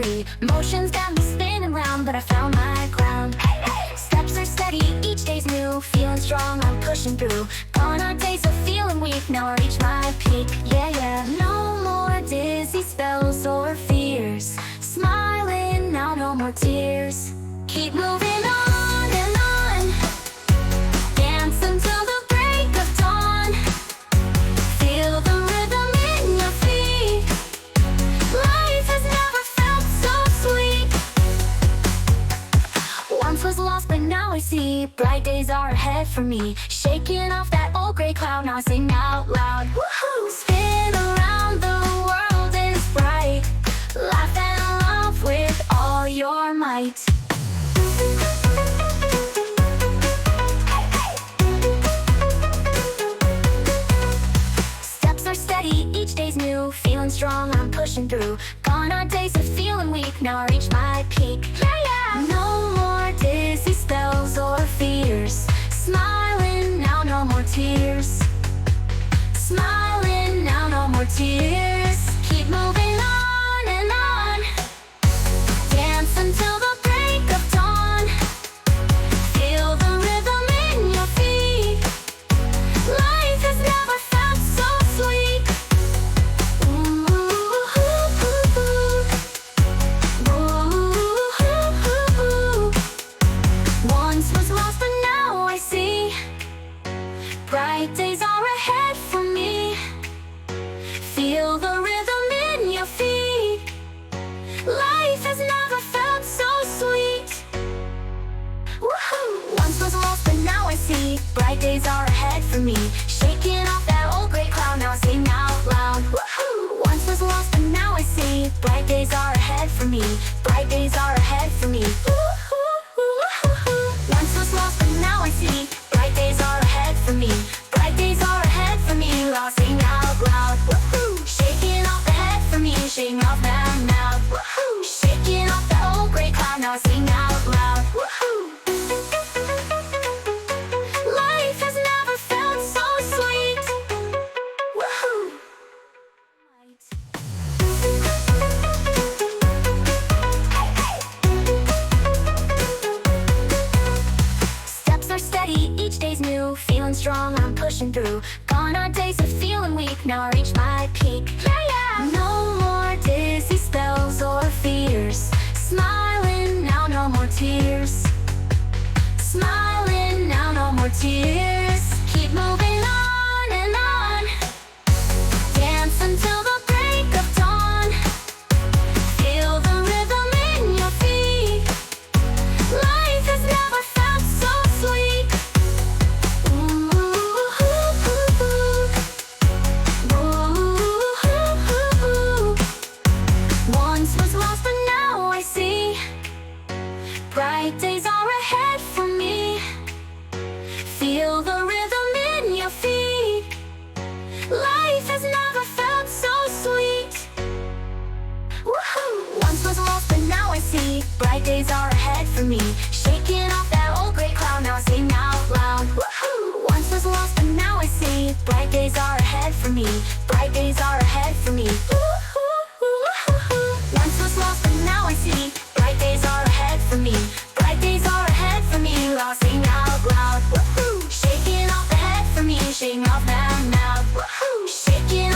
me. Motions got me spinning round, but I found my ground. Steps are steady, each day's new. Feeling strong, I'm pushing through. Gone are days of feeling weak, now I reach my peak. Yeah, yeah. No more dizzy spells or fears. Smiling now, no more tears. Keep moving on and on. Dance until the break of dawn. Feel the rhythm in your feet. Life has never felt so sweet. Once was lost, but now I see. Bright days are ahead for me. Shaking off that old gray cloud, now I sing out loud. Woohoo! Spin around, the world is bright. Laugh and love with all your might. Steps are steady, each day's new. Feeling strong, I'm pushing through. Gone are days of feeling weak, now I reach my peak. Yeah, yeah. No more dizzy spells or fears. Smiling now, no more tears. Smiling now, no more tears. Keep moving on and on. Dance until the break of dawn. Feel the rhythm in your feet. Life has never felt so sweet. Ooh, ooh, ooh. Once was lost, but now I see. Bright days are ahead for me. Feel the rhythm in your feet. Life has never felt so sweet. Woohoo! Once was lost, but now I see. Bright days are ahead for me. Shaking off that old gray cloud, now I sing out loud. Woohoo! Once was lost, but now I see. Bright days are ahead for me. Bright days are ahead for me. Once was lost, but now I see. Bright days are ahead for me. Bright days are ahead for me. I'll sing out loud. Woohoo! Shaking off the head for me. Shaking off that now. Woohoo! Shaking off that old gray cloud. Now I sing out loud. Woohoo! Life has never felt so sweet. Woohoo! Steps are steady, each day's new. Feeling strong, I'm pushing through. Gone are days of feeling weak, now I reach my peak. Yeah, yeah. No more dizzy spells or fears. Smiling now, no more tears. Smiling now, no more tears. Keep moving on and on. Dance until the break of dawn. Feel the rhythm in your feet. Life has never felt so sweet. Ooh, ooh. Once was lost, but now I see. Bright days are ahead for me. Feel the rhythm in your feet. Life has never felt so sweet. Woohoo! Once was lost, but now I see. Bright days are ahead for me. Shaking off that old gray cloud, now I sing out loud. Woohoo! Once was lost, but now I see. Bright days are ahead for me. Bright days are ahead for me. Once was lost, but now I see. Bright days are ahead for me. Bright days are ahead for me. I'll sing out loud. Woohoo! Shaking off the head for me. Shaking off that now. Woohoo! Shaking